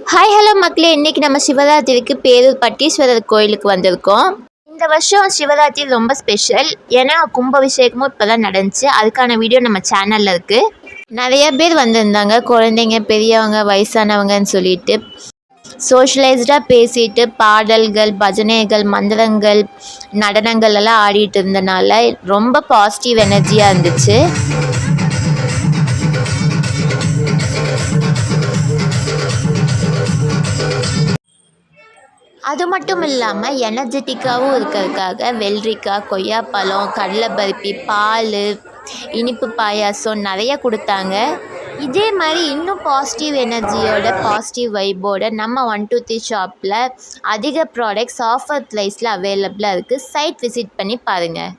Hi hello மக்களே, இன்றைக்கி நம்ம சிவராத்திரிக்கு பேரூர் பட்டீஸ்வரர் கோயிலுக்கு வந்திருக்கோம். இந்த வருஷம் சிவராத்திரி ரொம்ப ஸ்பெஷல். ஏன்னா கும்பாபிஷேகமும் இப்போ தான் நடந்துச்சு. அதுக்கான வீடியோ நம்ம சேனலில் இருக்குது. நிறைய பேர் வந்திருந்தாங்க, குழந்தைங்க, பெரியவங்க, வயசானவங்கன்னு சொல்லிட்டு. சோஷியலைஸ்டாக பேசிட்டு பாடல்கள், பஜனைகள், மந்திரங்கள், நடனங்கள் எல்லாம் ஆடிட்டு இருந்தனால ரொம்ப பாசிட்டிவ் எனர்ஜியாக இருந்துச்சு. அது மட்டும் இல்லாமல் எனர்ஜெட்டிக்காகவும் இருக்கிறதுக்காக வெள்ளரிக்காய், கொய்யாப்பழம், கடலை பருப்பி, பால், இனிப்பு பாயாசம் நிறைய கொடுத்தாங்க. இதே மாதிரி இன்னும் பாசிட்டிவ் எனர்ஜியோட, பாசிட்டிவ் வைப்போட நம்ம 123 ஷாப்பில் அதிக ப்ராடக்ட்ஸ் ஆஃபர் ப்ரைஸில் அவைலபிளாக இருக்குது. சைட் விசிட் பண்ணி பாருங்கள்.